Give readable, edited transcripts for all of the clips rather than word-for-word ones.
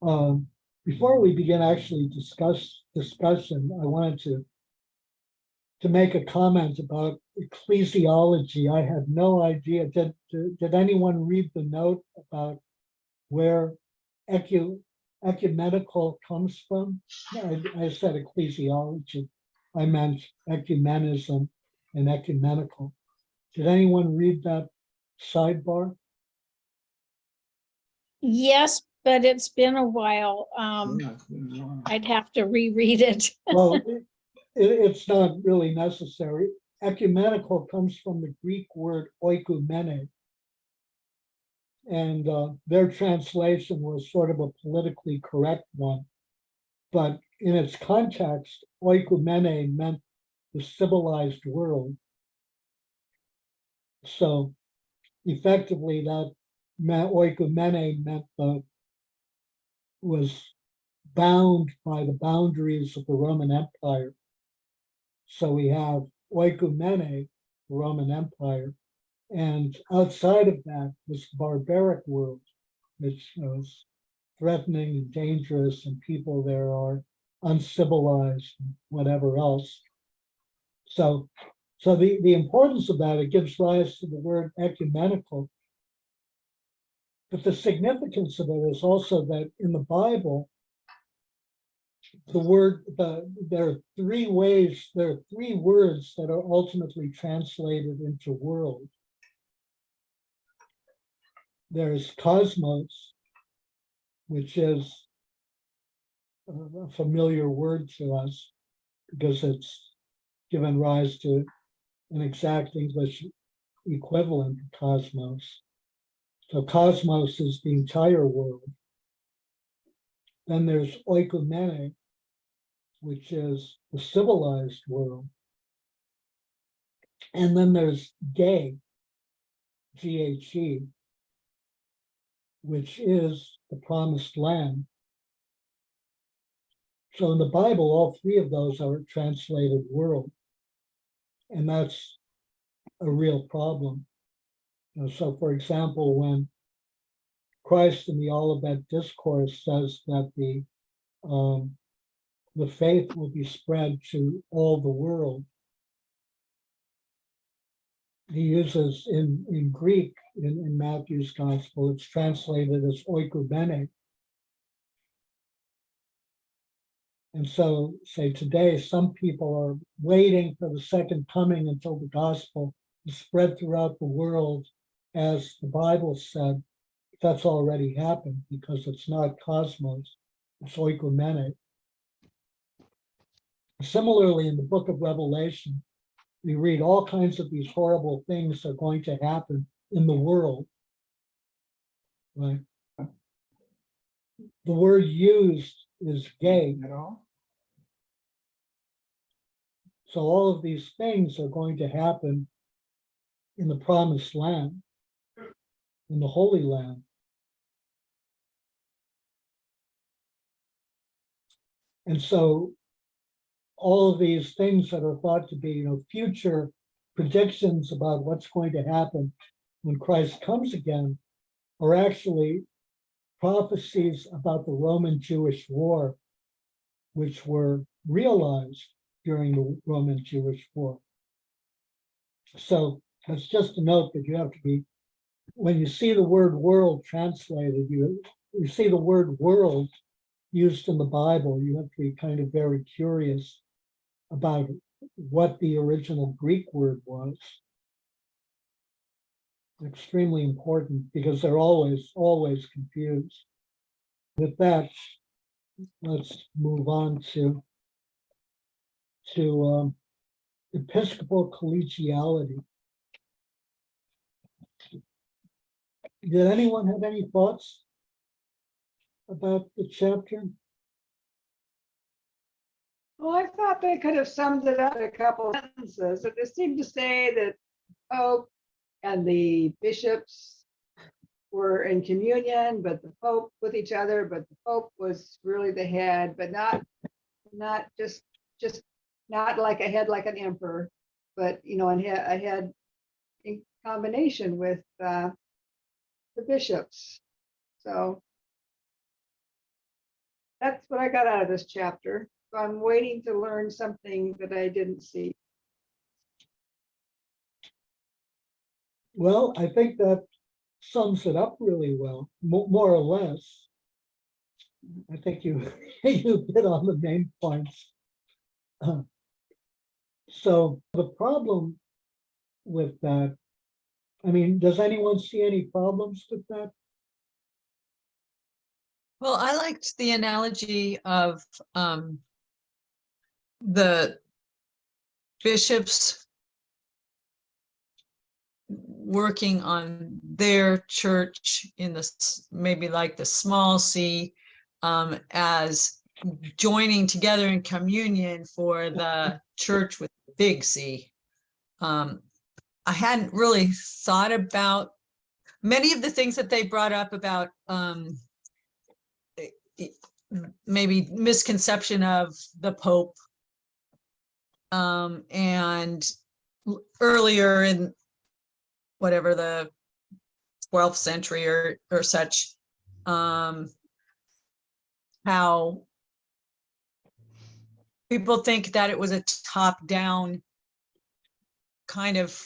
Before we begin actually discussion, I wanted to make a comment about ecclesiology. I had no idea. Did anyone read the note about where ecumenical comes from? I said ecclesiology. I meant ecumenism and ecumenical. Did anyone read that sidebar? Yes, but it's been a while. I'd have to reread it. Well, it's not really necessary. Ecumenical comes from the Greek word oikumene, and their translation was sort of a politically correct one. But in its context, oikumene meant the civilized world. So effectively, that oikumene meant was bound by the boundaries of the Roman Empire. So we have oikumene, the Roman Empire, and outside of that was the barbaric world, which was threatening and dangerous, and people there are uncivilized and whatever else. So the importance of that, it gives rise to the word ecumenical. But the significance of it is also that in the Bible, there are three words that are ultimately translated into world. There's cosmos, which is a familiar word to us because it's given rise to an exact English equivalent of cosmos. So cosmos is the entire world. Then there's oikumene, which is the civilized world. And then there's Ge, G-H-E, which is the promised land. So in the Bible, all three of those are translated world. And that's a real problem. So for example, when Christ in the Olivet Discourse says that the faith will be spread to all the world, he uses in Greek, in Matthew's gospel, it's translated as oikumene. And so, say today, some people are waiting for the second coming until the gospel is spread throughout the world, as the Bible said. That's already happened because it's not cosmos, it's oikumene. Similarly, in the book of Revelation, we read all kinds of these horrible things are going to happen in the world, right? The word used is Ge. So all of these things are going to happen in the promised land, in the Holy Land. And so all of these things that are thought to be, future predictions about what's going to happen when Christ comes again are actually prophecies about the Roman-Jewish War, which were realized during the Roman-Jewish War. So that's just a note that you have to be, when you see the word world translated, you see the word world used in the Bible, you have to be kind of very curious about what the original Greek word was. Extremely important because they're always confused. With that, let's move on to Episcopal collegiality. Did anyone have any thoughts about the chapter? Well, I thought they could have summed it up in a couple of sentences. It just seemed to say that Pope and the bishops were in communion, but the Pope with each other, but the Pope was really the head, but not just not like a head like an emperor, but a head in combination with the bishops. So That's what I got out of this chapter. So I'm waiting to learn something that I didn't see. Well, I think that sums it up really well, more or less. I think you you hit on the main points. So the problem with that, I mean, does anyone see any problems with that? Well, I liked the analogy of the bishops working on their church in maybe like the small c, as joining together in communion for the church with the big C. I hadn't really thought about many of the things that they brought up about maybe misconception of the Pope, and earlier in whatever the 12th century or such, how people think that it was a top-down kind of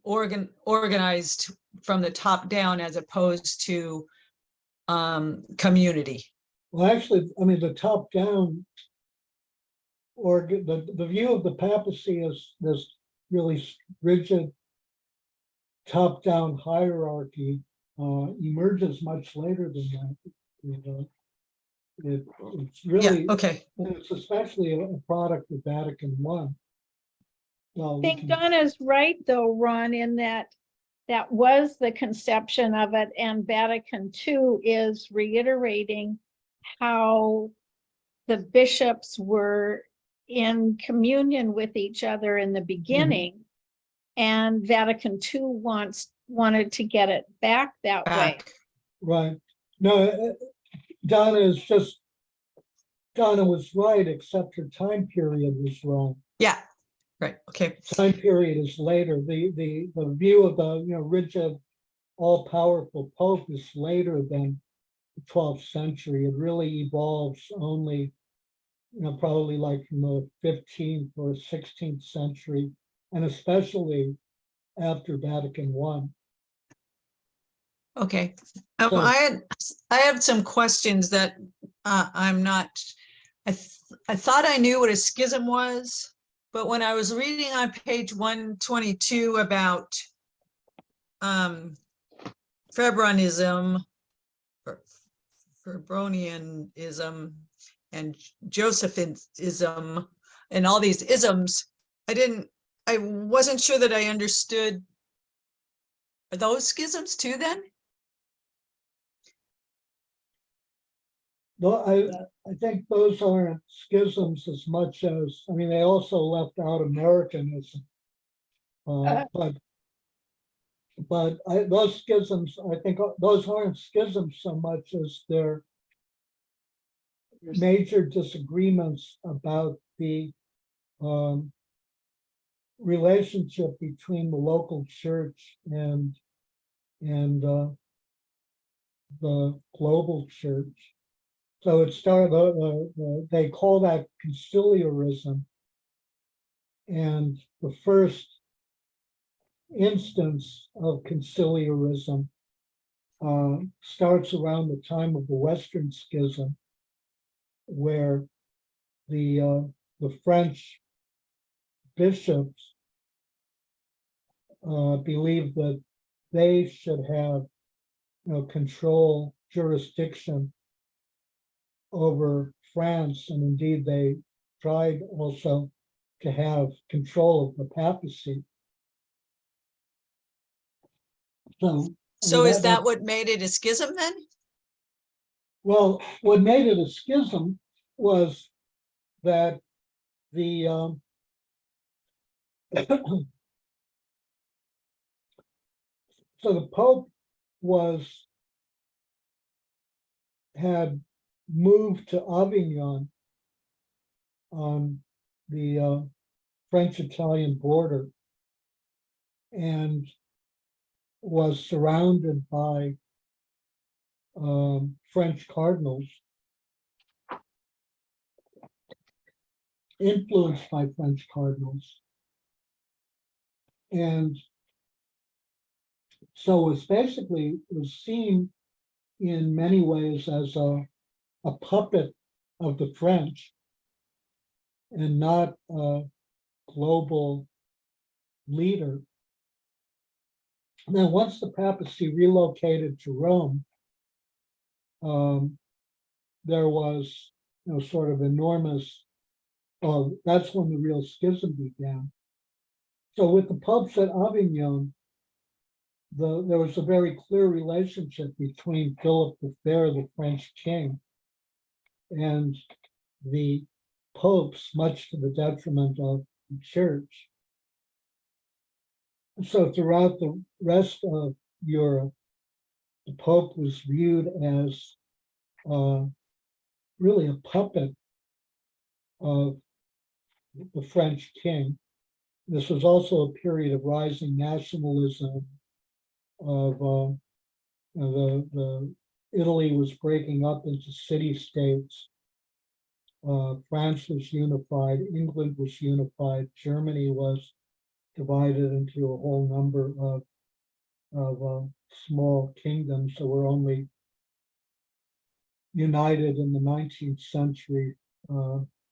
organized from the top down as opposed to community. Well, actually, I mean, the top down, or the view of the papacy is this really rigid top down hierarchy emerges much later than that. It's really, Yeah, okay. and it's especially a product of Vatican I. Well, I think Donna's right, though, Ron, in that that was the conception of it, and Vatican II is reiterating how the bishops were in communion with each other in the beginning, and Vatican II wanted to get it back that way. Right. No, Donna was right, except her time period was wrong. Yeah, right, okay. Time period is later. The view of the rigid, all-powerful Pope is later than the 12th century. It really evolves only, probably like from the 15th or 16th century, and especially after Vatican I. Okay. So- I have some questions that I'm not, I thought I knew what a schism was, but when I was reading on page 122 about Febronianism, or Febronianism and Josephism and all these isms, I wasn't sure that I understood. Are those schisms too then? Though I think those aren't schisms as much as, I mean, they also left out Americanism. But those schisms, I think those aren't schisms so much as they're major disagreements about the relationship between the local church and the global church. So it started, they call that conciliarism. And the first instance of conciliarism starts around the time of the Western Schism, where the French bishops believed that they should have control, jurisdiction over France, and indeed they tried also to have control of the papacy. So is that what made it a schism then? Well, what made it a schism was that the so the Pope had moved to Avignon on the French-Italian border and was surrounded by French cardinals influenced by French cardinals. And so it's basically was seen in many ways as a puppet of the French and not a global leader. And then once the papacy relocated to Rome, there was, sort of enormous, that's when the real schism began. So with the popes at Avignon, there was a very clear relationship between Philip V, the French king, and the popes, much to the detriment of the church. And so throughout the rest of Europe, the Pope was viewed as really a puppet of the French king. This was also a period of rising nationalism, of the Italy was breaking up into city-states. France was unified, England was unified, Germany was divided into a whole number of small kingdoms that were only united in the 19th century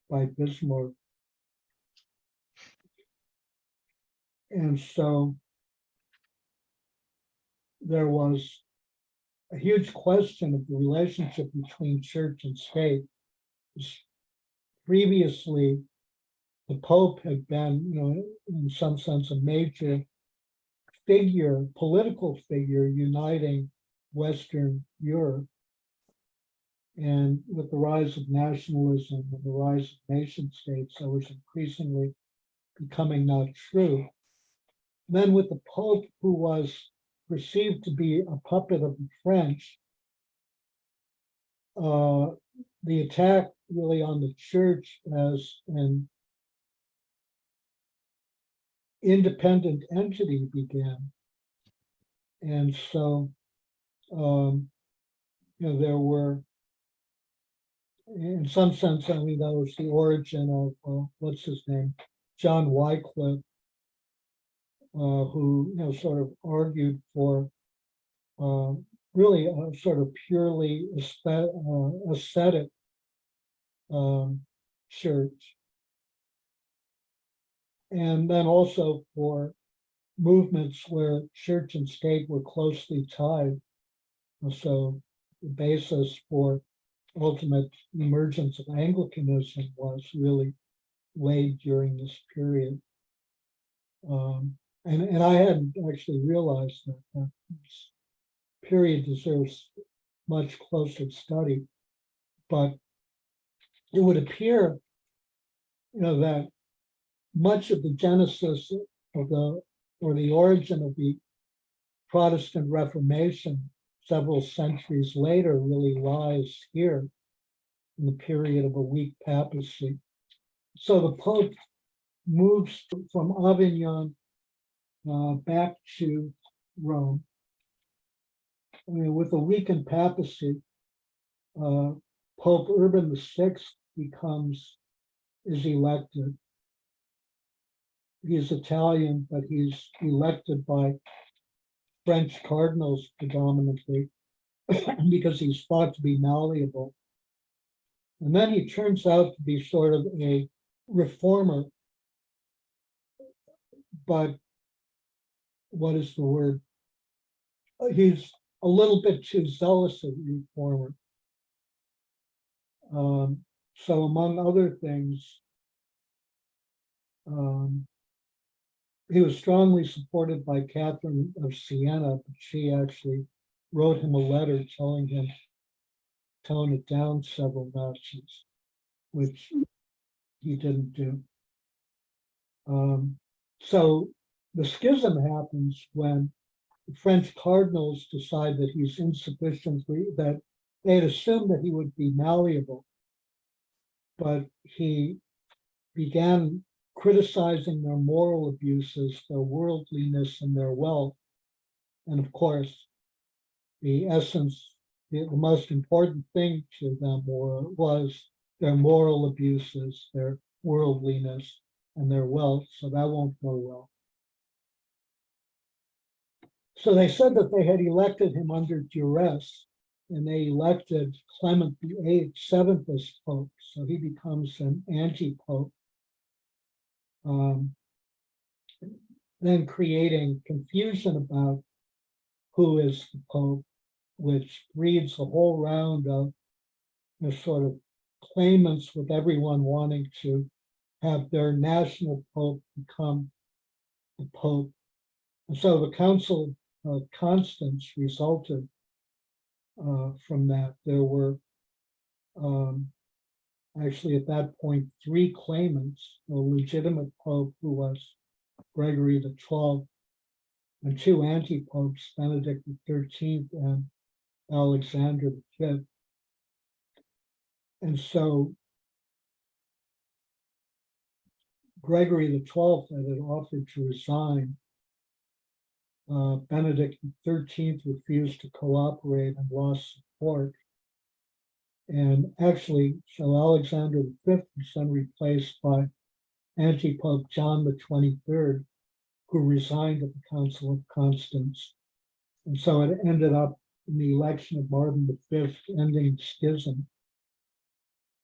by Bismarck. And so there was a huge question of the relationship between church and state. Previously, the Pope had been, in some sense, a major figure, political figure, uniting Western Europe. And with the rise of nationalism and the rise of nation states, that was increasingly becoming not true. Then with the Pope, who was perceived to be a puppet of the French, the attack really on the church as an independent entity began. And so, there were, in some sense, that was the origin of, what's his name, John Wycliffe, who, sort of argued for really a sort of purely ascetic church. And then also for movements where church and state were closely tied. So the basis for ultimate emergence of Anglicanism was really laid during this period. And I hadn't actually realized that this period deserves much closer study, but it would appear, that much of the genesis of the origin of the Protestant Reformation several centuries later really lies here in the period of a weak papacy. So the Pope moves from Avignon back to Rome. With a weakened papacy, Pope Urban VI is elected. He's Italian, but he's elected by French cardinals predominantly because he's thought to be malleable. And then he turns out to be sort of a reformer, but what is the word? He's a little bit too zealous a reformer. So among other things, he was strongly supported by Catherine of Siena, but she actually wrote him a letter telling him to tone it down several notches, which he didn't do. So the schism happens when the French cardinals decide that he's insufficiently, that they had assumed that he would be malleable, but he began criticizing their moral abuses, their worldliness, and their wealth. And of course, the essence, the most important thing to them was their moral abuses, their worldliness and their wealth, so that won't go well. So they said that they had elected him under duress, and they elected Clement VIII, seventh as Pope, so he becomes an anti-Pope. Then creating confusion about who is the Pope, which breeds a whole round of sort of claimants, with everyone wanting to have their national Pope become the Pope. And so the Council of Constance resulted from that. There were actually at that point 3 claimants: a legitimate Pope who was Gregory XII, and 2 anti-popes, Benedict XIII and Alexander V. And so Gregory XII had offered to resign. Benedict XIII refused to cooperate and lost support. And actually, so Alexander V was then replaced by anti-Pope John XXIII, who resigned at the Council of Constance. And so it ended up in the election of Martin V, ending schism.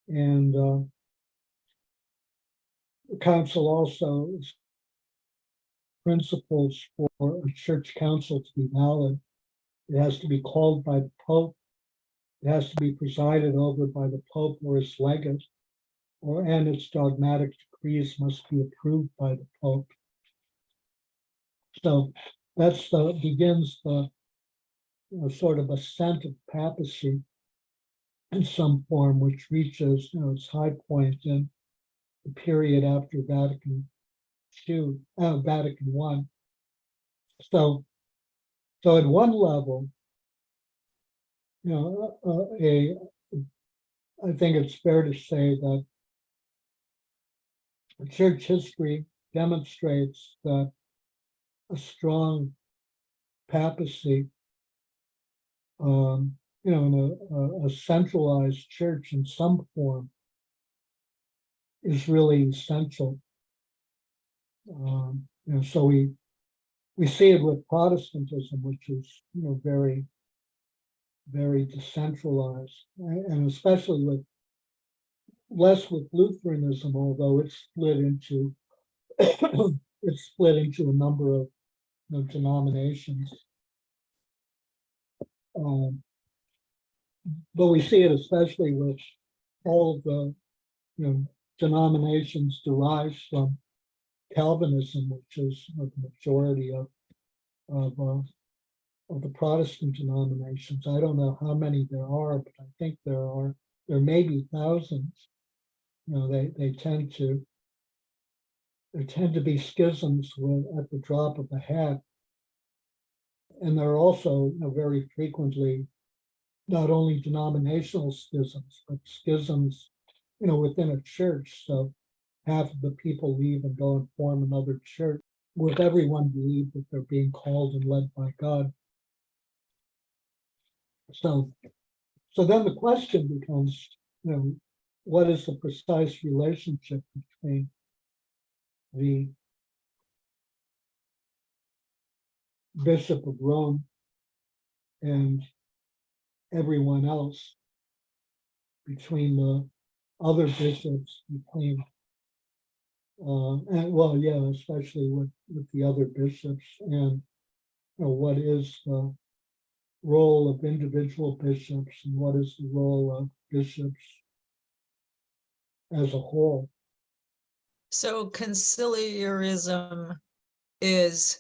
And the council also principles for a church council to be valid. It has to be called by the Pope. It has to be presided over by the Pope or his legate, and its dogmatic decrees must be approved by the Pope. So that's begins the sort of ascent of papacy in some form, which reaches its high point in the period after Vatican I. So at one level, I think it's fair to say that church history demonstrates that a strong papacy, in a centralized church in some form, is really essential. So we see it with Protestantism, which is very, very decentralized, and especially less with Lutheranism, although it's split into a number of denominations. But we see it especially with all of the denominations derived from Calvinism, which is the majority of the Protestant denominations. I don't know how many there are, but I think there may be thousands. They tend to be schisms at the drop of a hat, and there are also very frequently not only denominational schisms, but schisms within a church. So half of the people leave and go and form another church, with everyone believe that they're being called and led by God. So then the question becomes, what is the precise relationship between the Bishop of Rome and everyone else, between the other bishops, between especially with the other bishops, and what is the role of individual bishops and what is the role of bishops as a whole. So conciliarism is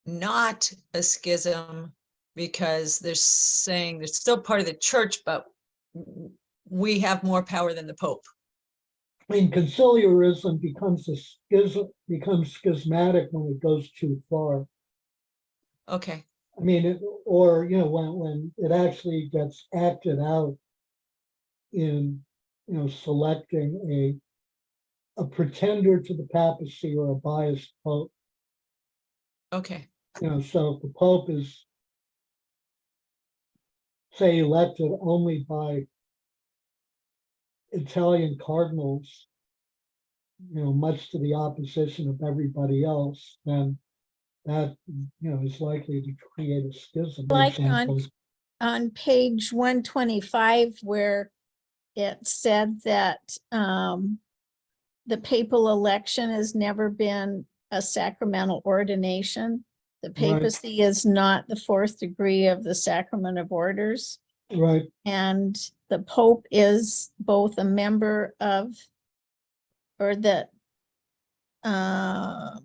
not a schism because they're saying they're still part of the church, but we have more power than the Pope. I mean, conciliarism becomes schismatic when it goes too far. Okay. I mean, when it actually gets acted out in selecting a pretender to the papacy or a biased Pope. Okay. So if the Pope is, say, elected only by Italian cardinals much to the opposition of everybody else, then that, is likely to create a schism. For Like example. on page 125, where it said that the papal election has never been a sacramental ordination. The papacy is not the fourth degree of the sacrament of orders. Right, And the Pope is both a member of, or the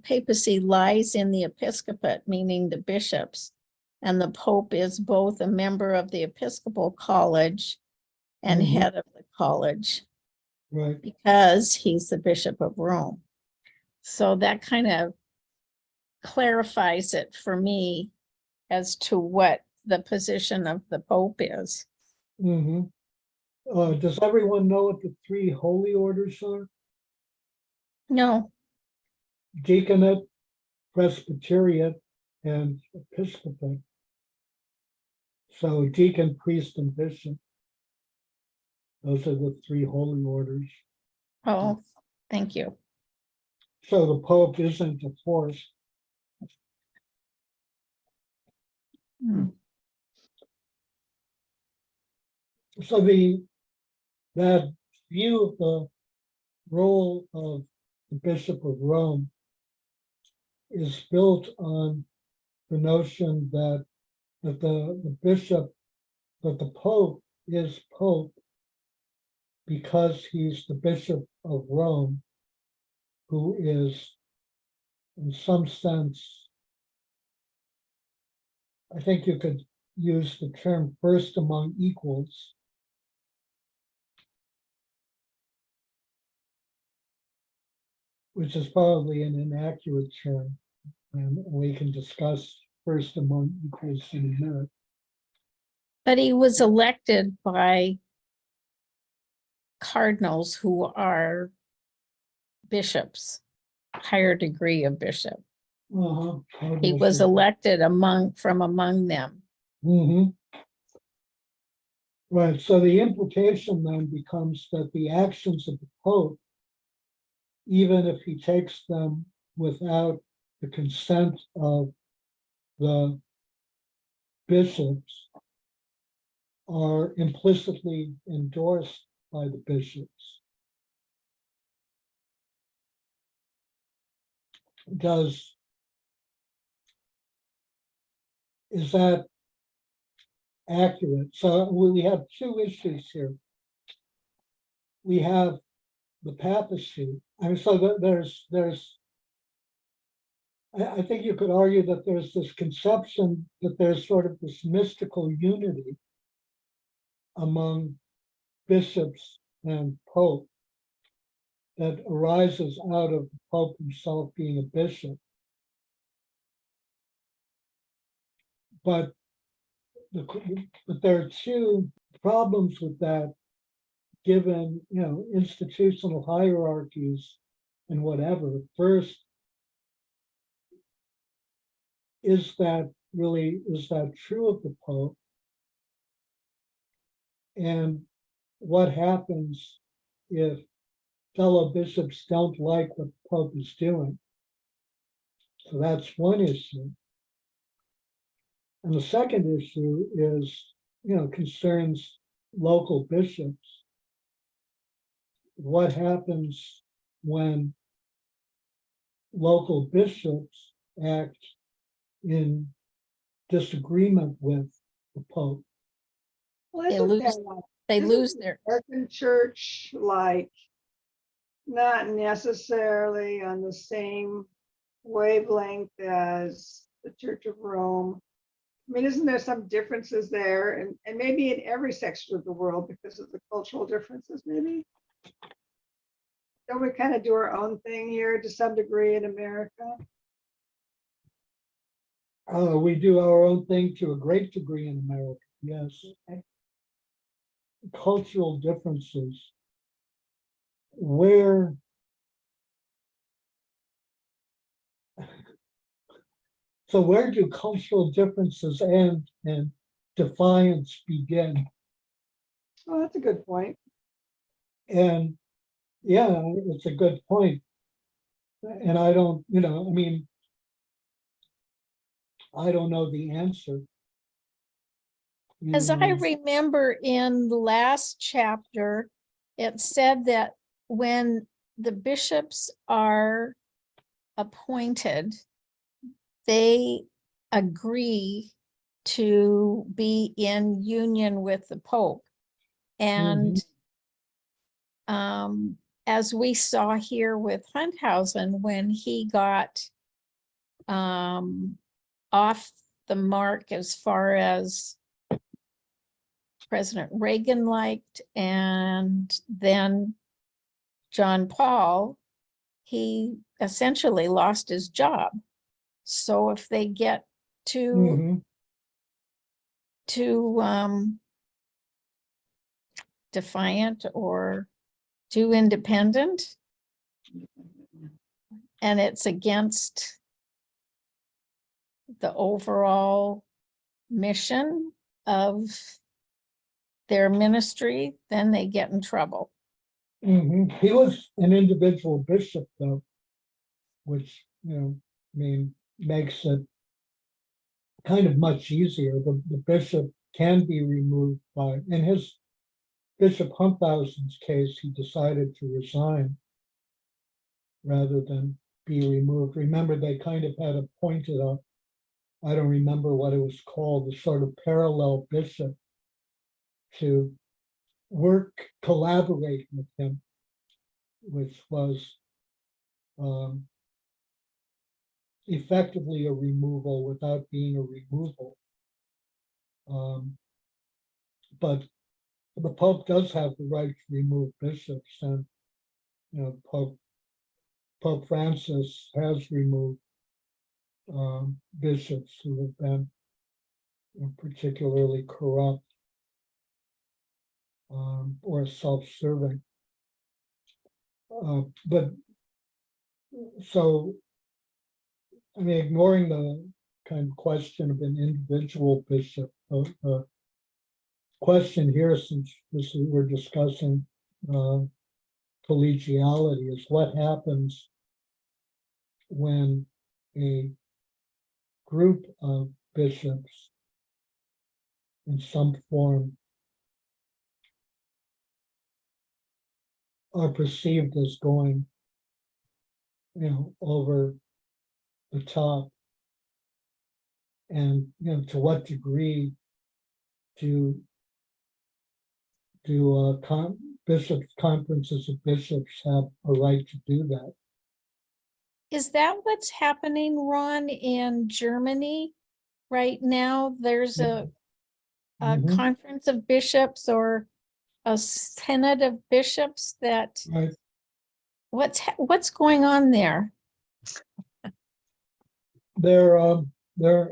papacy lies in the episcopate, meaning the bishops. And the Pope is both a member of the Episcopal College and Mhm. head of the college, right. because he's the Bishop of Rome. So that kind of clarifies it for me as to what the position of the Pope is. Mhm. Does everyone know what the three holy orders are? No, Deaconate, Presbyteriate, and Episcopate. So deacon, priest, and bishop. Those are the three holy orders. oh, thank you. So the Pope isn't a fourth. Hmm. So that view of the role of the Bishop of Rome is built on the notion that the bishop, that the Pope is Pope because he's the Bishop of Rome, who is, in some sense, I think you could use the term first among equals. Which is probably an inaccurate term, and we can discuss first among equals in a minute. But he was elected by cardinals who are bishops, higher degree of bishop. He was elected from among them. Mhm. Right, so the implication then becomes that the actions of the Pope, even if he takes them without the consent of the bishops, are implicitly endorsed by the bishops. Is that accurate? So we have two issues here. We have the papacy. I mean, so I think you could argue that there's this conception that there's sort of this mystical unity among bishops and Pope that arises out of the Pope himself being a bishop. But there are two problems with that, given institutional hierarchies and whatever. First, is that true of the Pope? And what happens if fellow bishops don't like what the Pope is doing? So that's one issue. And the second issue is, concerns local bishops. What happens when local bishops act in disagreement with the Pope? Well, They isn't lose- that They Isn't lose the their, American church like not necessarily on the same wavelength as the Church of Rome? I mean, isn't there some differences there, and maybe in every section of the world because of the cultural differences, maybe? Don't we kind of do our own thing here to some degree in America? We do our own thing to a great degree in America, yes. Okay. Cultural differences. Where do cultural differences end and defiance begin? Oh, that's a good point. And Yeah, it's a good point. And I don't, I mean, I don't know the answer. As I You remember in the last chapter, it said that when the bishops are appointed, they agree to be in union with the Pope. And as we saw here with Hunthausen, when he got off the mark as far as President Reagan liked, and then John Paul, he essentially lost his job. So if they get too defiant or too independent, and it's against the overall mission of their ministry, then they get in trouble. He was an individual bishop, though, which, I mean, makes it kind of much easier. The bishop can be removed by, in his Bishop Humphausen's case, he decided to resign rather than be removed. Remember, they kind of had appointed a, I don't remember what it was called, a sort of parallel bishop to collaborate with him, which was effectively a removal without being a removal. But the Pope does have the right to remove bishops, and Pope Francis has removed bishops who have been particularly corrupt or self-serving. But so, I mean, ignoring the kind of question of an individual bishop, the question here, since this is, we're discussing collegiality, is what happens when a group of bishops in some form are perceived as going, over the top, and to what degree do bishops, conferences of bishops have a right to do that? Is that what's happening, Ron, in Germany right now? There's a conference of bishops or a synod of bishops that Right. what's going on there? They're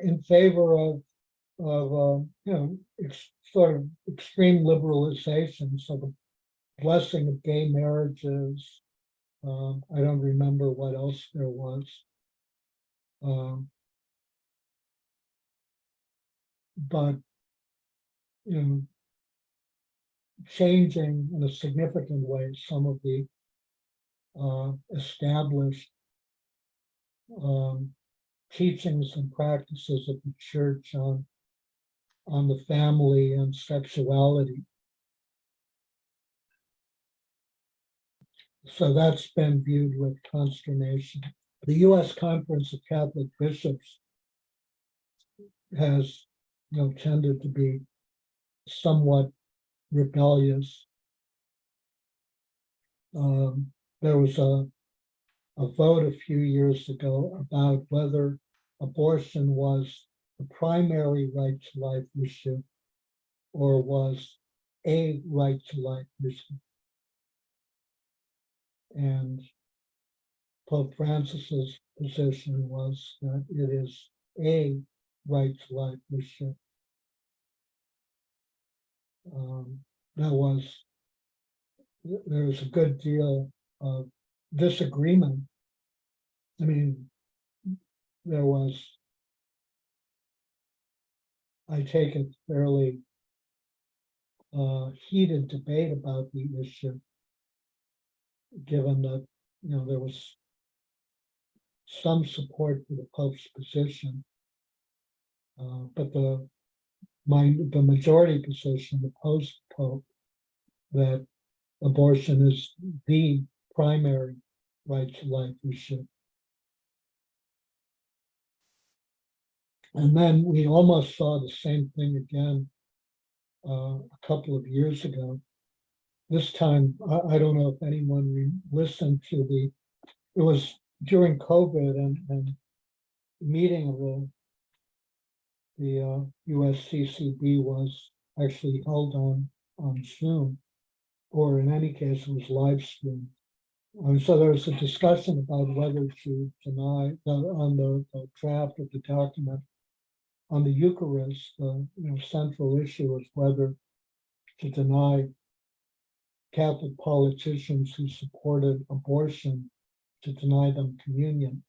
in favor of sort of extreme liberalization, so the blessing of gay marriages. I don't remember what else there was. But changing in a significant way some of the established teachings and practices of the church on the family and sexuality. So that's been viewed with consternation. The U.S. Conference of Catholic Bishops has, tended to be somewhat rebellious. There was a vote a few years ago about whether abortion was the primary right to life issue or was a right to life issue. And Pope Francis's position was that it is a right to life issue. There was a good deal of disagreement. I mean, there was, I take it, fairly heated debate about the issue. given that, there was some support for the Pope's position. But the majority position, the post-Pope, that abortion is the primary right to life issue. And then we almost saw the same thing again a couple of years ago. This time, I don't know if anyone listened to it was during COVID, and the meeting of the USCCB was actually held on Zoom, or in any case, it was live streamed. So there was a discussion about whether to deny on the draft of the document on the Eucharist. The central issue is whether to deny Catholic politicians who supported abortion, to deny them communion.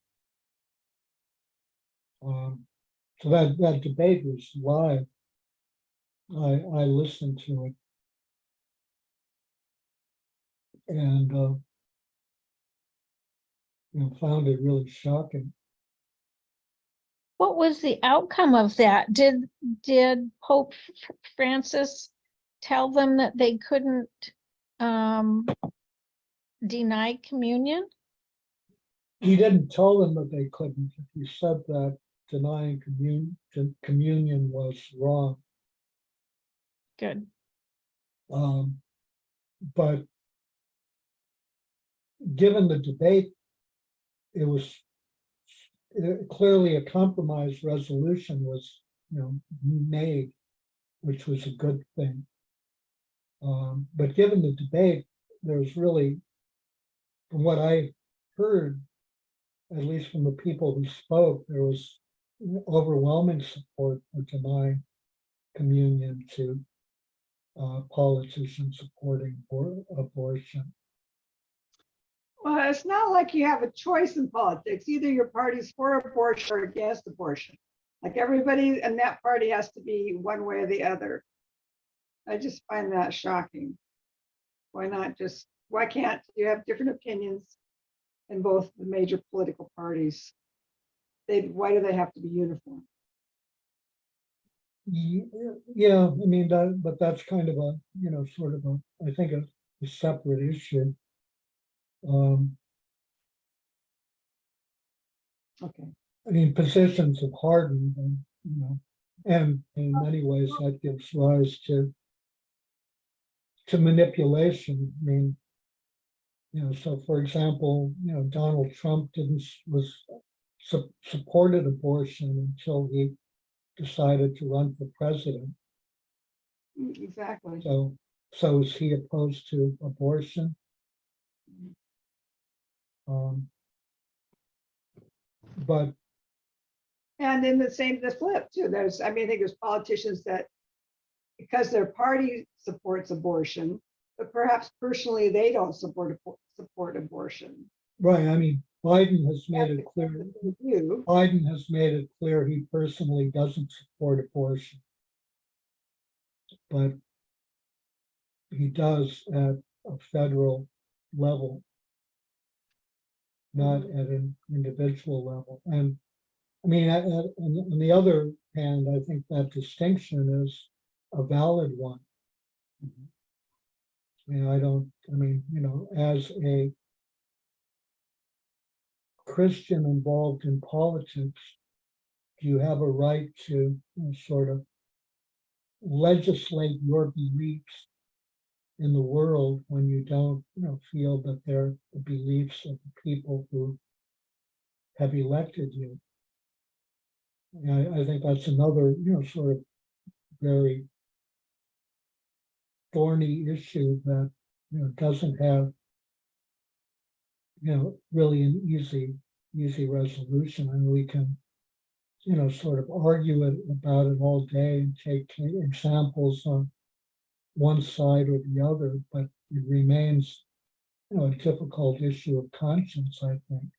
So that debate was live. I listened to it, and found it really shocking. What was the outcome of that? Did Pope Francis tell them that they couldn't deny communion? He didn't tell them that they couldn't. He said that denying communion was wrong. Good. But given the debate, it was clearly a compromise resolution was made, which was a good thing. But given the debate, there was really, from what I heard, at least from the people who spoke, there was overwhelming support for denying communion to politicians supporting abortion. Well, it's not like you have a choice in politics. Either your party's for abortion or against abortion. Like everybody in that party has to be one way or the other. I just find that shocking. Why can't you have different opinions in both the major political parties? Why do they have to be uniform? Yeah, I mean, but that's kind of a, sort of I think a separate issue. Okay. I mean, positions have hardened, and in many ways that gives rise to manipulation. I mean, so for example, Donald Trump supported abortion until he decided to run for president. Exactly. So is he opposed to abortion? But and in the flip too, I think there's politicians that, because their party supports abortion, but perhaps personally they don't support abortion. right, I mean, Biden has made it clear. Biden has made it clear he personally doesn't support abortion, but he does at a federal level, not at an individual level. And I mean, on the other hand, I think that distinction is a valid one. As a Christian involved in politics, do you have a right to sort of legislate your beliefs in the world when you don't feel that they're the beliefs of the people who have elected you? I think that's another sort of very thorny issue that doesn't have really an easy resolution, and we can sort of argue about it all day and take examples on one side or the other, but it remains a difficult issue of conscience, I think.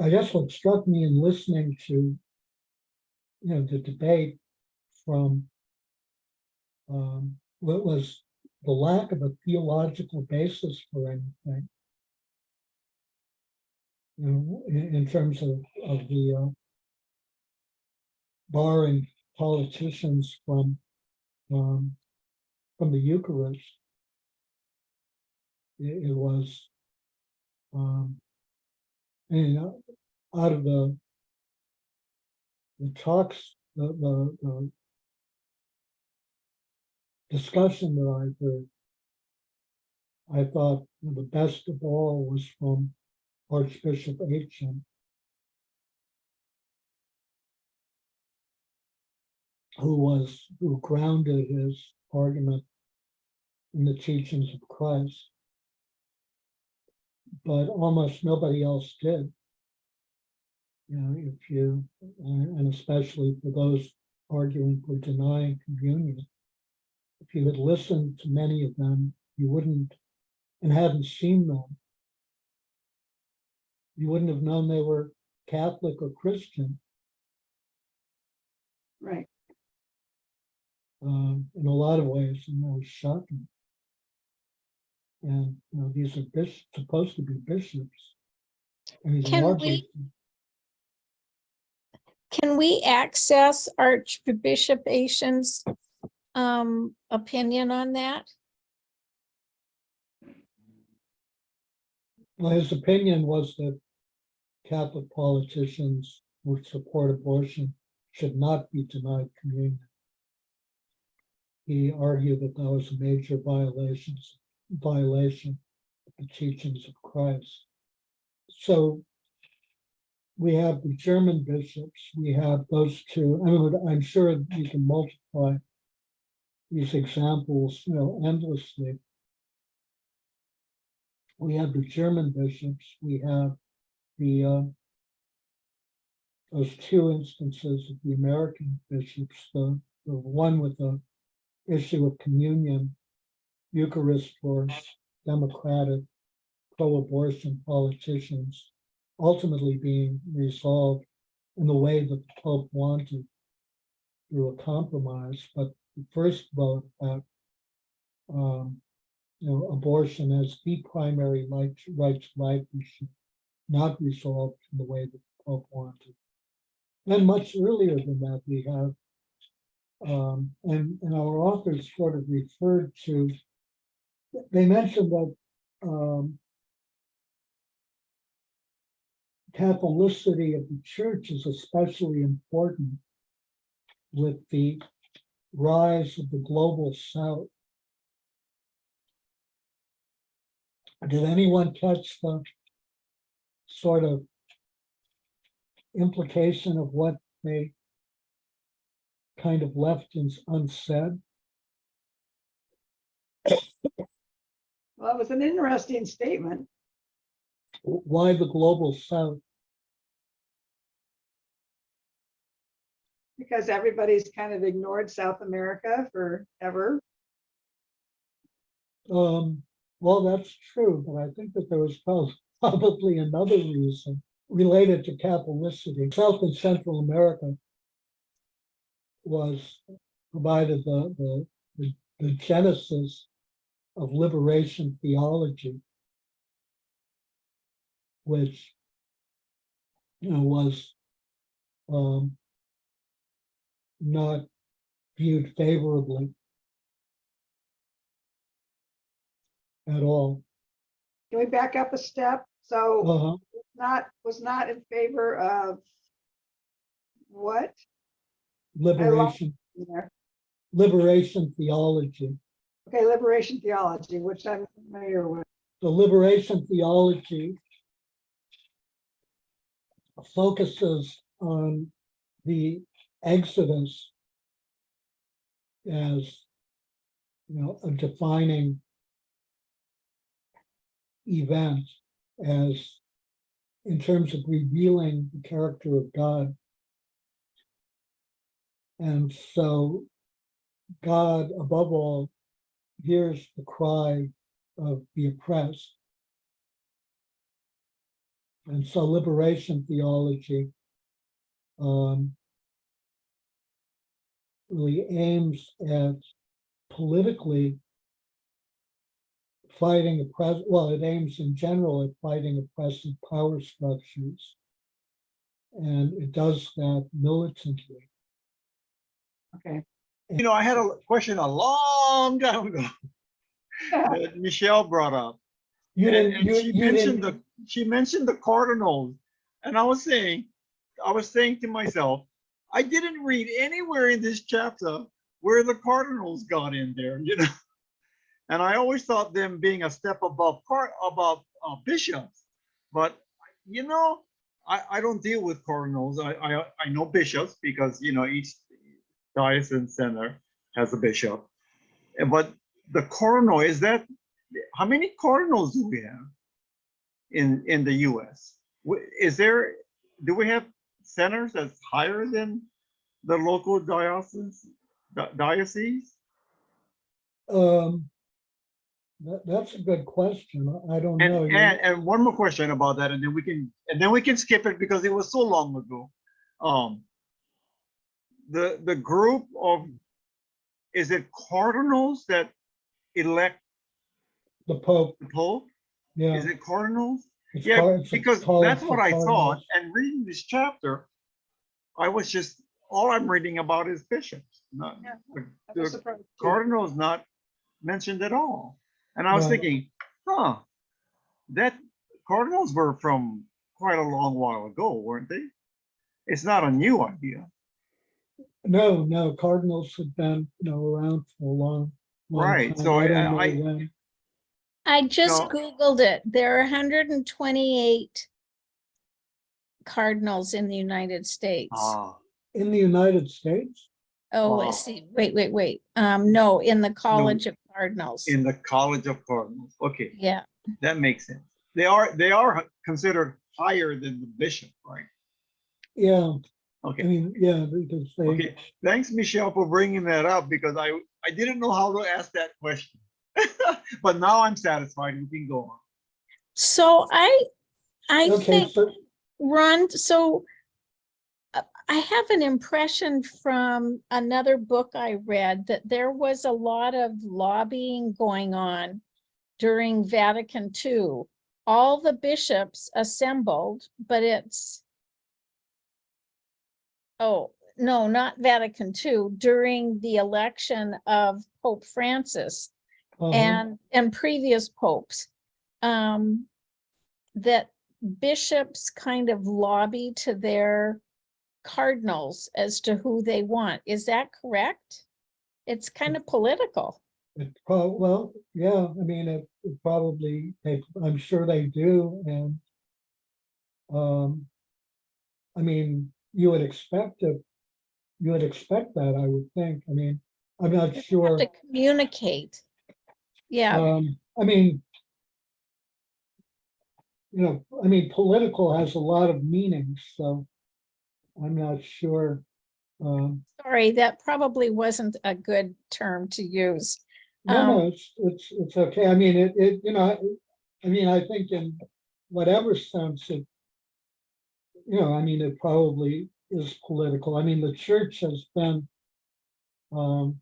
I guess what struck me in listening to the debate from what was the lack of a theological basis for anything. you know, in terms of the barring politicians from the Eucharist. It was, and out of the talks, the discussion that I heard, I thought the best of all was from Archbishop Aitken, who grounded his argument in the teachings of Christ, but almost nobody else did. You know, if you, and especially for those arguing for denying communion, if you had listened to many of them, you wouldn't, and hadn't seen them, you wouldn't have known they were Catholic or Christian. Right. In a lot of ways, and that was shocking. And you know, these are supposed to be bishops. I mean, Can we access Archbishop Aitken's opinion on that? well, his opinion was that Catholic politicians who support abortion should not be denied communion. He argued that that was a major violation of the teachings of Christ. So we have the German bishops, we have those two. I mean, I'm sure you can multiply these examples, you know, endlessly. We have the German bishops, we have the those two instances of the American bishops, the one with the issue of communion, Eucharist for democratic pro-abortion politicians, ultimately being resolved in the way that the Pope wanted through a compromise. But the first vote that you know, abortion as the primary right to life issue, not resolved in the way that the Pope wanted. And much earlier than that, we have, and our authors sort of referred to, they mentioned that Catholicity of the Church is especially important with the rise of the global South. Did anyone catch the sort of implication of what they kind of left unsaid? Well, it was an interesting statement. Why the global South? Because everybody's kind of ignored South America forever. Well, that's true, but I think that there was probably another reason related to Catholicity. South and Central America was provided the genesis of liberation theology, which, you know, was not viewed favorably at all. Can we back up a step? So was not in favor of what? Liberation There. liberation theology. Okay, liberation theology, which I'm familiar with. The liberation theology focuses on the Exodus as, you know, a defining event, as in terms of revealing the character of God. And so God, above all, hears the cry of the oppressed. And so liberation theology really aims at politically fighting well, it aims in general at fighting oppressive power structures. And it does that militantly. Okay. I had a question a long time ago that Michelle brought up. You And, didn't, and she mentioned the cardinals. And I was saying to myself, I didn't read anywhere in this chapter where the cardinals got in there, And I always thought them being a step above bishops. But I don't deal with cardinals. I know bishops because each diocese center has a bishop. But the cardinal, how many cardinals do we have in the US? Do we have centers that's higher than the local diocese? That's a good question. I don't know. And one more question about that, and then we can skip it because it was so long ago. The group of, is it cardinals that elect The Pope, the Pope? yeah. Is it cardinals? It's Yeah, called- it's a because college that's what of I thought. cardinals. And reading this chapter, all I'm reading about is bishops. Not Yeah, I was the surprised too. cardinals not mentioned at all. And I was Right. thinking, that cardinals were from quite a long while ago, weren't they? It's not a new idea. No, cardinals have been, around for a long Right, time. so I don't know I- when. I just No. Googled it. There are 128 cardinals in the United States. In the United States? Oh, I wow. see. Wait. No, in the College of Cardinals. In the College of Cardinals. Okay, Yeah. that makes sense. They are considered higher than the bishop, right? Yeah, I Okay. mean, yeah, because they, Okay, thanks, Michelle, for bringing that up because I didn't know how to ask that question. But now I'm satisfied. We can go on. So I okay, think, so, Ron, I have an impression from another book I read that there was a lot of lobbying going on during Vatican II. All the bishops assembled, but oh, no, not Vatican II, during the election of Pope Francis and previous popes, that bishops kind of lobby to their cardinals as to who they want. Is that correct? It's kind of political. well, yeah, I mean, it probably, I'm sure they do, and I mean, you would expect that, I would think. I mean, I'm not You sure. have to communicate. Yeah, I mean, political has a lot of meanings, so I'm not sure. sorry, that probably wasn't a good term to use. No, it's okay. I mean, I think in whatever sense it, I mean, it probably is political. I mean, the church has been, the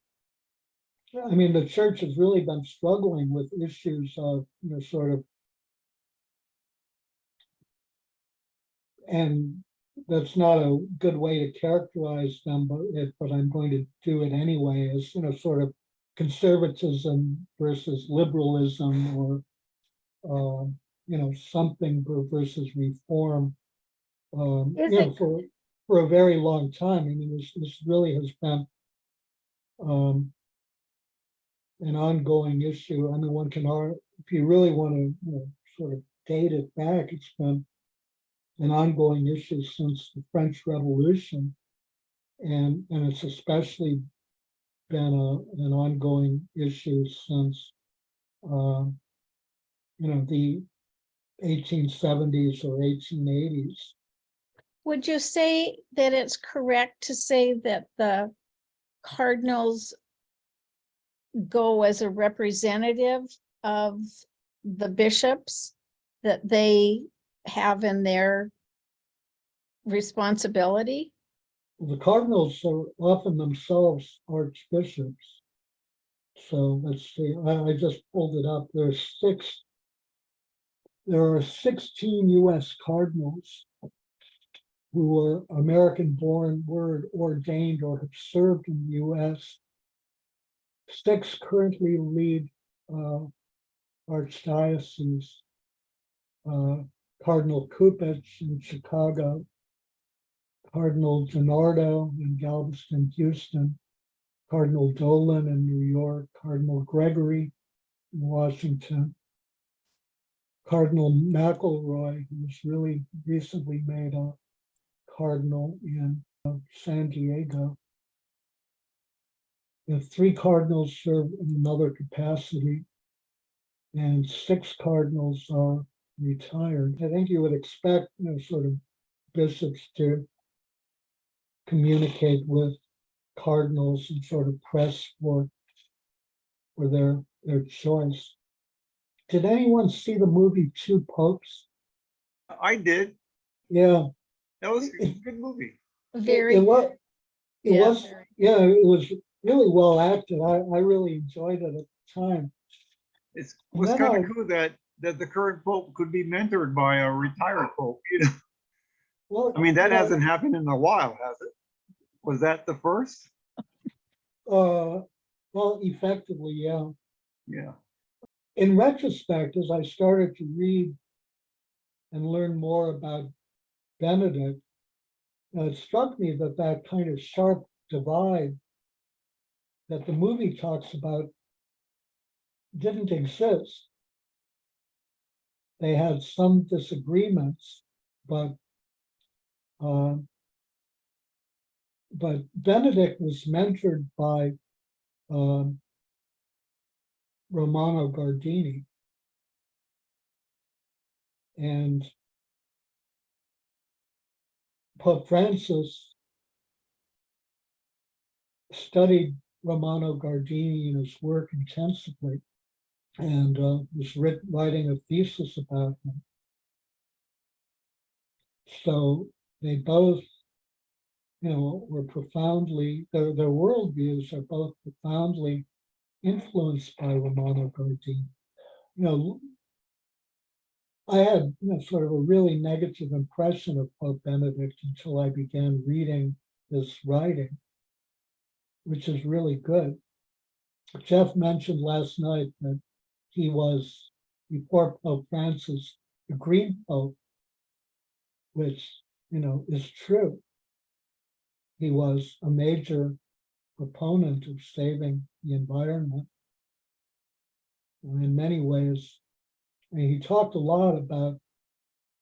church has really been struggling with issues of, sort of, and that's not a good way to characterize them, but I'm going to do it anyway, as, sort of conservatism versus liberalism, or, something versus reform. For a very long time. I mean, this really has been an ongoing issue. I mean, one can, if you really want to, sort of date it back, it's been an ongoing issue since the French Revolution, and it's especially been an ongoing issue since the 1870s or 1880s. Would you say that it's correct to say that the cardinals go as a representative of the bishops that they have in their responsibility? The cardinals are often themselves archbishops. So let's see, I just pulled it up. There are 16 US cardinals who were American-born, were ordained or have served in the US. 6 currently lead archdioceses. Cardinal Kupich in Chicago, Cardinal DiNardo in Galveston, Houston, Cardinal Dolan in New York, Cardinal Gregory in Washington, Cardinal McElroy, who was really recently made a cardinal in San Diego. And 3 cardinals serve in another capacity, and 6 cardinals are retired. I think you would expect, sort of bishops to communicate with cardinals and sort of press for their choice. Did anyone see the movie Two Popes? I did. Yeah, That was a good movie. Very it was. good. It Yeah, was. very. Yeah, it was really well acted. I really enjoyed it at the time. It And was then kind of cool that the current pope could be mentored by a retired pope. Well, I mean, that hasn't happened in a while, has it? Was that the first? well, effectively, yeah. Yeah. In retrospect, as I started to read and learn more about Benedict, it struck me that that kind of sharp divide that the movie talks about didn't exist. They had some disagreements, but Benedict was mentored by Romano Guardini, and Pope Francis studied Romano Guardini and his work intensively, and was writing a thesis about him. So they both, were profoundly, their worldviews are both profoundly influenced by Romano Guardini. I had sort of a really negative impression of Pope Benedict until I began reading his writing, which is really good. Jeff mentioned last night that he was, before Pope Francis, the Green Pope, which, is true. He was a major proponent of saving the environment. And in many ways, he talked a lot about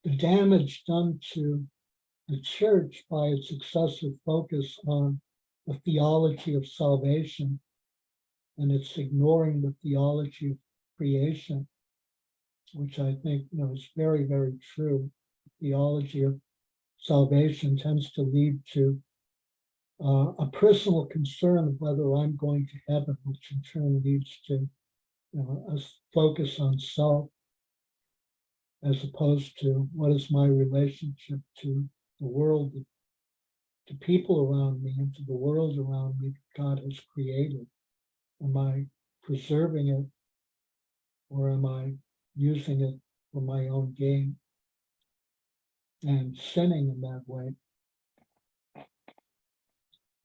the damage done to the church by its excessive focus on the theology of salvation and its ignoring the theology of creation, which I think is very, very true. Theology of salvation tends to lead to a personal concern of whether I'm going to heaven, which in turn leads to a focus on self, as opposed to what is my relationship to the world, to people around me, and to the world around me that God has created. Am I preserving it, or am I using it for my own gain and sinning in that way?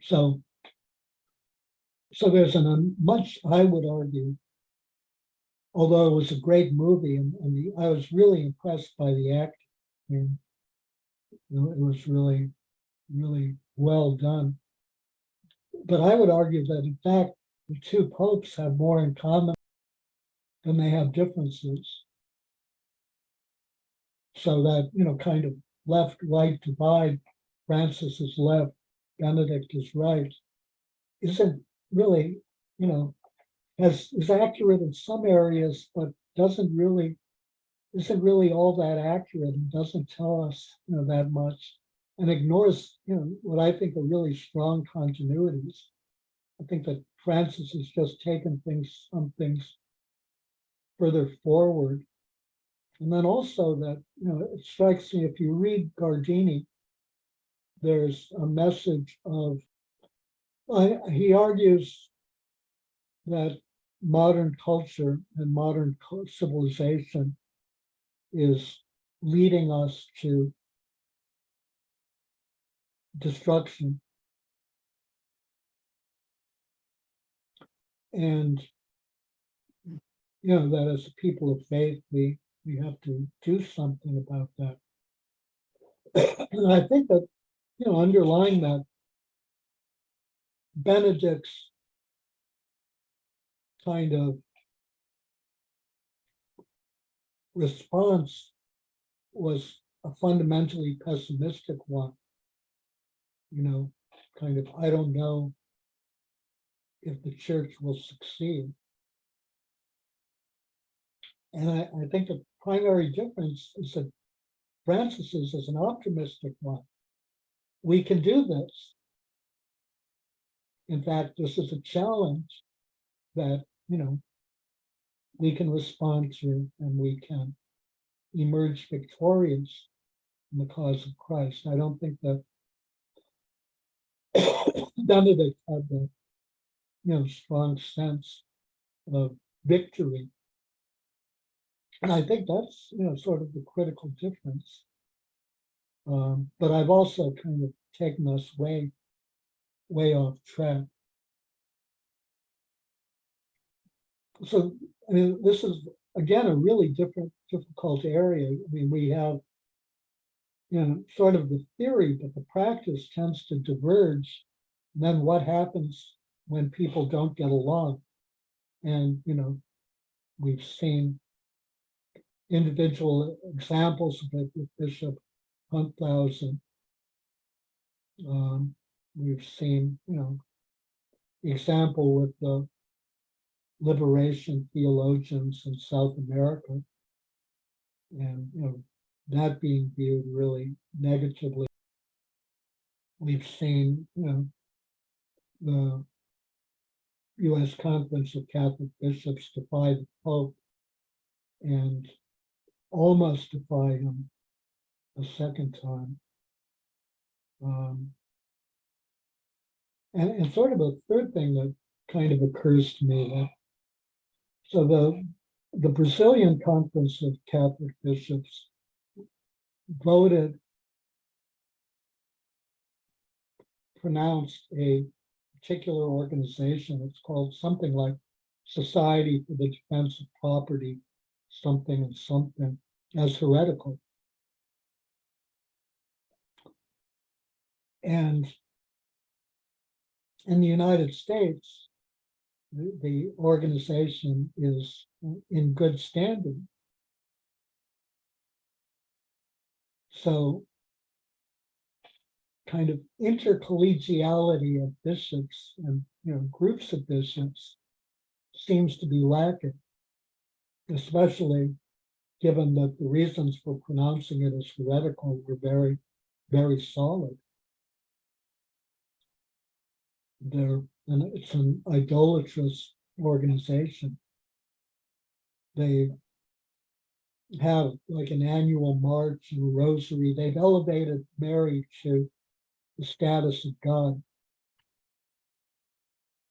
So there's much, I would argue, although it was a great movie, and I was really impressed by the acting. I mean, it was really, really well done. But I would argue that, in fact, the two popes have more in common than they have differences. So that, kind of left-right divide, Francis is left, Benedict is right, isn't really, is accurate in some areas, but isn't really all that accurate, and doesn't tell us, that much, and ignores, what I think are really strong continuities. I think that Francis has just taken some things further forward. And then also that, it strikes me, if you read Guardini, there's a message of, he argues that modern culture and modern civilization is leading us to destruction. And, that as a people of faith, we have to do something about that. And I think that, underlying that, Benedict's kind of response was a fundamentally pessimistic one. Kind of, I don't know if the church will succeed. And I think the primary difference is that Francis's is an optimistic one. We can do this. In fact, this is a challenge that, we can respond to, and we can emerge victorious in the cause of Christ. I don't think that Benedict had the, strong sense of victory. And I think that's, sort of the critical difference. But I've also kind of taken us way off track. So, I mean, this is, again, a really difficult area. I mean, we have, sort of the theory, but the practice tends to diverge. And then what happens when people don't get along? And, we've seen individual examples of it with Bishop Hunthausen. We've seen, the example with the liberation theologians in South America, and that being viewed really negatively. We've seen, the U.S. Conference of Catholic Bishops defy the Pope and almost defy him a second time. And sort of a third thing that kind of occurs to me, that so the Brazilian Conference of Catholic Bishops pronounced a particular organization, it's called something like Society for the Defense of Property, something and something, as heretical. And in the United States, the organization is in good standing. So kind of intercollegiality of bishops and groups of bishops seems to be lacking, especially given that the reasons for pronouncing it as heretical were very, very solid. It's an idolatrous organization. They have like an annual march and a rosary. They've elevated Mary to the status of God,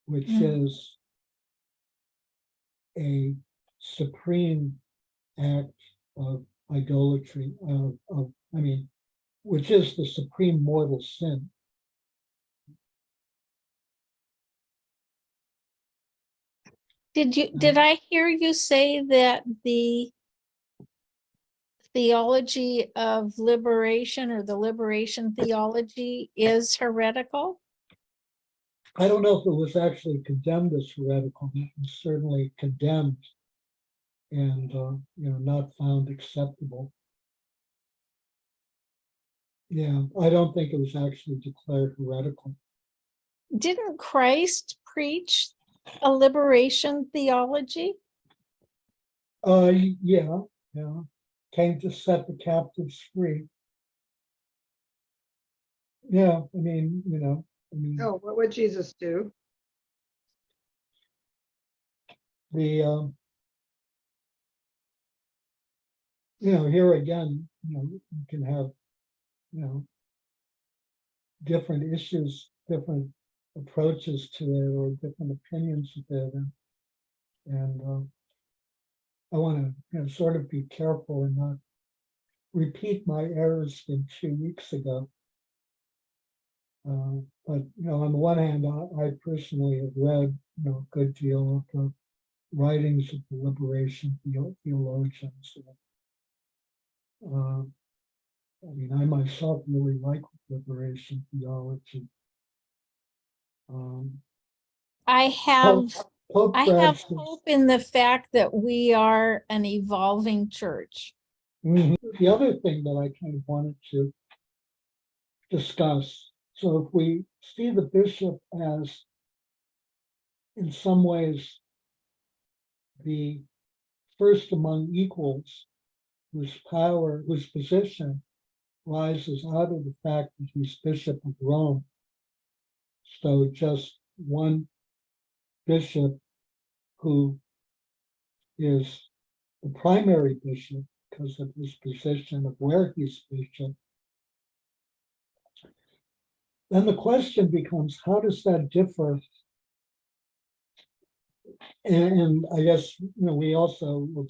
which is a supreme act of idolatry, which is the supreme mortal sin. Did I hear you say that the theology of liberation, or the liberation theology, is heretical? I don't know if it was actually condemned as heretical. It was certainly condemned and not found acceptable. Yeah, I don't think it was actually declared heretical. Didn't Christ preach a liberation theology? Yeah. Came to set the captives free. Yeah, Oh, what would Jesus do? the here again, you can have different issues, different approaches to it, or different opinions of it. And And I want to, sort of be careful and not repeat my errors from 2 weeks ago. But on the one hand, I personally have read a good deal of the writings of the liberation theologians. I mean, I myself really like liberation theology. I have Pope I have Francis. hope in the fact that we are an evolving church. The other thing that I kind of wanted to discuss, so if we see the bishop as, in some ways, the first among equals, whose power, whose position rises out of the fact that he's Bishop of Rome. So just one bishop who is the primary bishop because of his position of where he's bishop. Then the question becomes, how does that differ? And I guess, we also will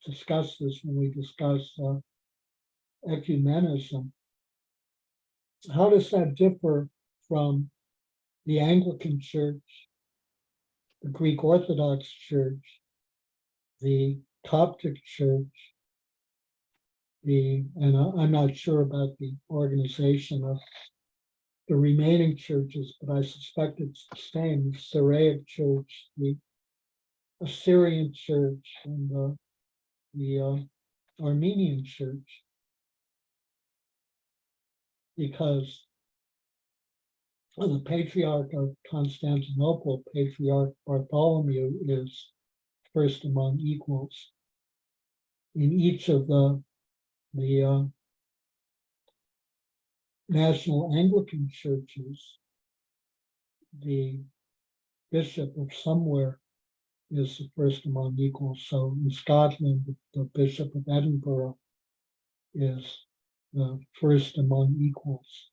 discuss this when we discuss ecumenism. How does that differ from the Anglican Church, the Greek Orthodox Church, the Coptic Church, and I'm not sure about the organization of the remaining churches, but I suspect it's the same, the Syriac Church, the Assyrian Church, and the Armenian Church. Because the Patriarch of Constantinople, Patriarch Bartholomew, is first among equals. In each of the national Anglican churches, the bishop of somewhere is the first among equals. So in Scotland, the Bishop of Edinburgh is the first among equals.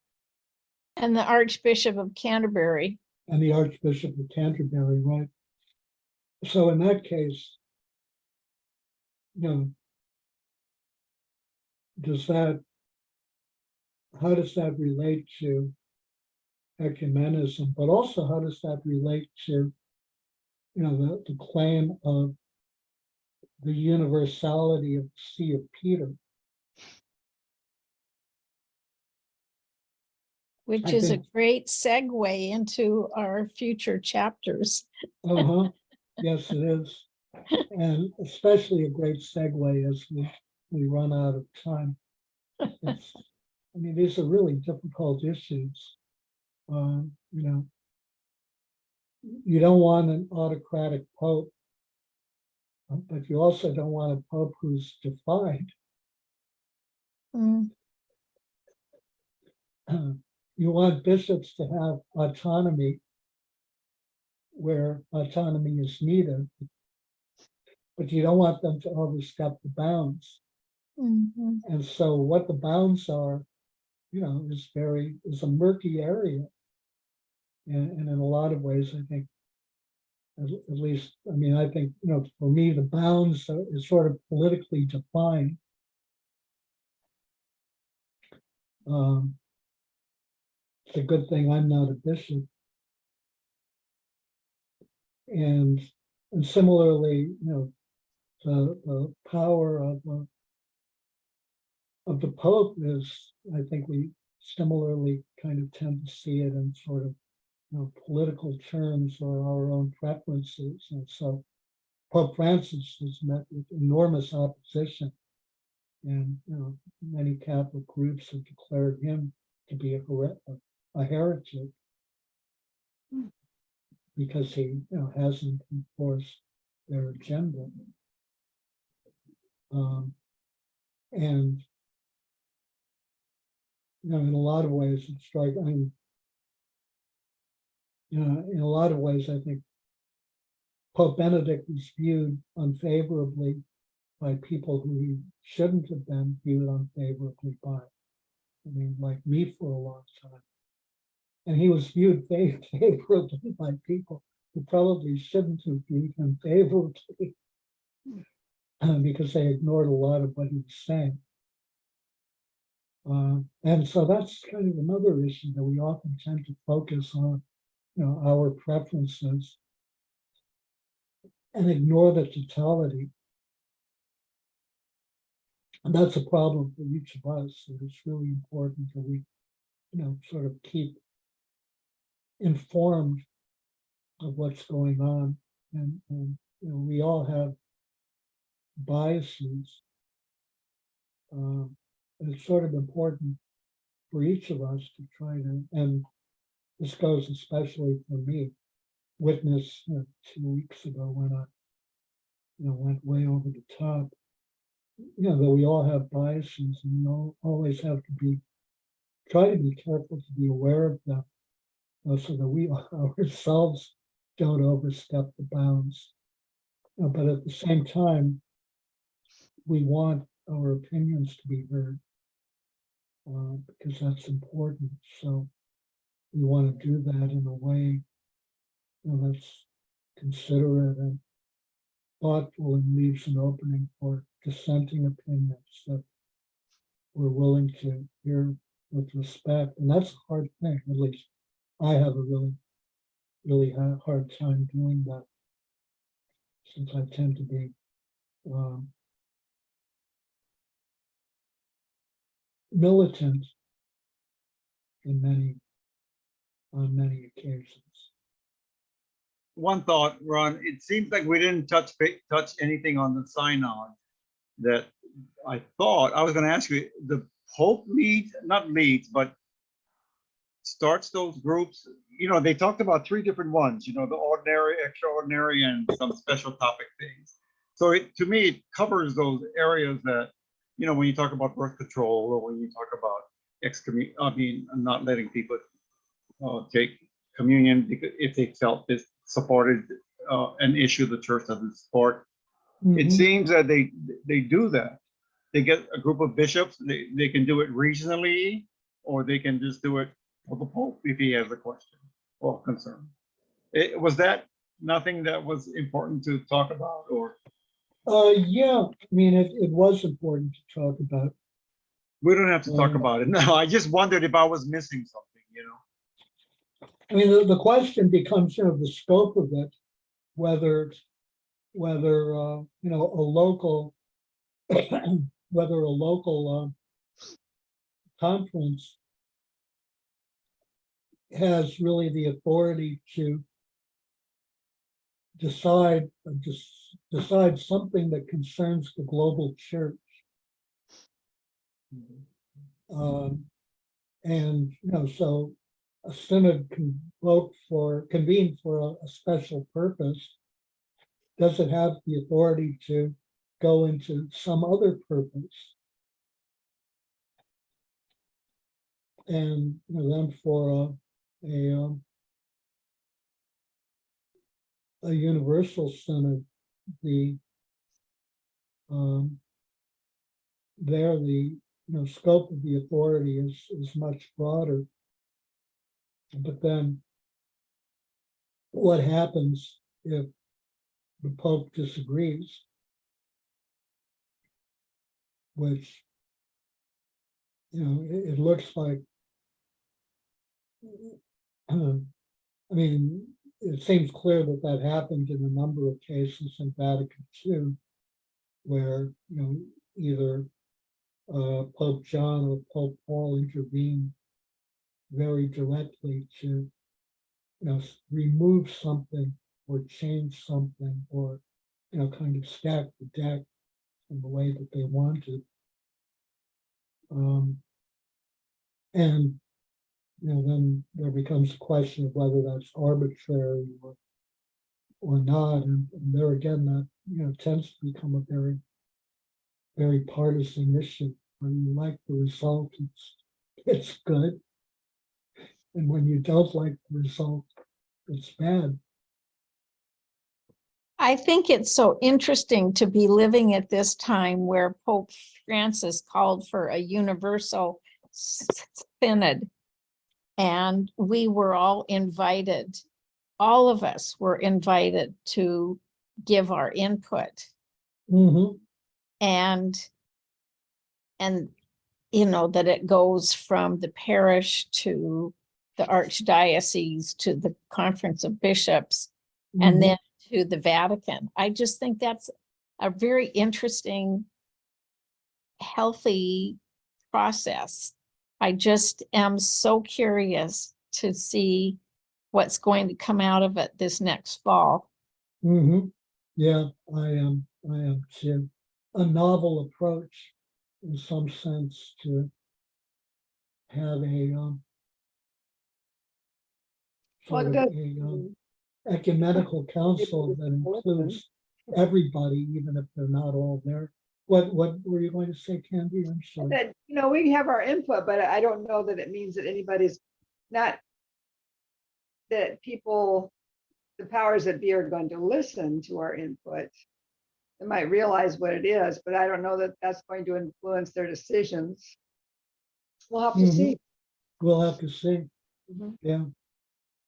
And the Archbishop of Canterbury. And the Archbishop of Canterbury, right? So in that case, how does that relate to ecumenism? But also, how does that relate to, the claim of the universality of the See of Peter? Which I is think- a great segue into our future chapters. Yes, it is. And especially a great segue as we run out of time. These are really difficult issues. You don't want an autocratic pope, but you also don't want a pope who's defied. Mm. You want bishops to have autonomy where autonomy is needed, but you don't want them to overstep the bounds. Mhm. And so what the bounds are, is a murky area. And in a lot of ways, I think, at least, I think, for me, the bounds is sort of politically defined. It's a good thing I'm not a bishop. And similarly, the power of the Pope is, I think we similarly kind of tend to see it in sort of political terms or our own preferences. And so Pope Francis has met with enormous opposition, and many Catholic groups have declared him to be a heretic because he hasn't enforced their agenda. And in a lot of ways, it's striking. In a lot of ways, I think Pope Benedict was viewed unfavorably by people who he shouldn't have been viewed unfavorably by. Like me for a long time. And he was viewed favorably by people who probably shouldn't have viewed him favorably because they ignored a lot of what he was saying. And so that's kind of another issue that we often tend to focus on, our preferences and ignore the totality. And that's a problem for each of us. And it's really important that we, sort of keep informed of what's going on. And we all have biases. And it's sort of important for each of us to try to, and this goes especially for me, witness 2 weeks ago when I, went way over the top, that we all have biases and we always have to try to be careful to be aware of them, so that we ourselves don't overstep the bounds. But at the same time, we want our opinions to be heard because that's important. So we want to do that in a way that's considerate and thoughtful and leaves an opening for dissenting opinions that we're willing to hear with respect. And that's a hard thing. At least I have a really hard time doing that, since I tend to be militant on many occasions. One thought, Ron, it seems like we didn't touch anything on the synod that I thought I was going to ask you. The Pope not leads, but starts those groups. They talked about 3 different ones, the ordinary, extraordinary, and some special topic things. So to me, it covers those areas that, when you talk about birth control, or when you talk about not letting people take communion if they felt this supported an issue the church doesn't support. It seems that they do that. They get a group of bishops. They can do it regionally, or they can just do it for the Pope if he has a question or concern. Was that nothing that was important to talk about, or? Yeah, it was important to talk about. We don't have to talk about it. No, I just wondered if I was missing something, The question becomes, the scope of it, whether a local conference has really the authority to decide something that concerns the global church. And so a synod convene for a special purpose. Does it have the authority to go into some other purpose? And then for a universal synod, the scope of the authority is much broader. But then what happens if the Pope disagrees? Which, it looks like, it seems clear that happened in a number of cases in Vatican II, where, either Pope John or Pope Paul intervened very directly to, remove something or change something, or, kind of stack the deck in the way that they wanted. And then there becomes a question of whether that's arbitrary or not. And there again, that tends to become a very, very partisan issue. When you like the result, it's good. And when you don't like the result, it's bad. I think it's so interesting to be living at this time where Pope Francis called for a universal synod, and we were all invited all of us were invited to give our input. Mhm. And you know, that it goes from the parish to the archdiocese to the conference of bishops and Mhm. then to the Vatican. I just think that's a very interesting, healthy process. I just am so curious to see what's going to come out of it this next fall. Mhm. Yeah, I am too. A novel approach in some sense to have a Well, sort it of does- a ecumenical council that includes everybody, even if they're not all there. What were you going to say, Candy? I'm sorry. that, you know, we have our input, but I don't know that it means that anybody's not, that people, the powers that be are going to listen to our input. They might realize what it is, but I don't know that that's going to influence their decisions. We'll have to Mhm. see. We'll have to see. Mhm. Yeah.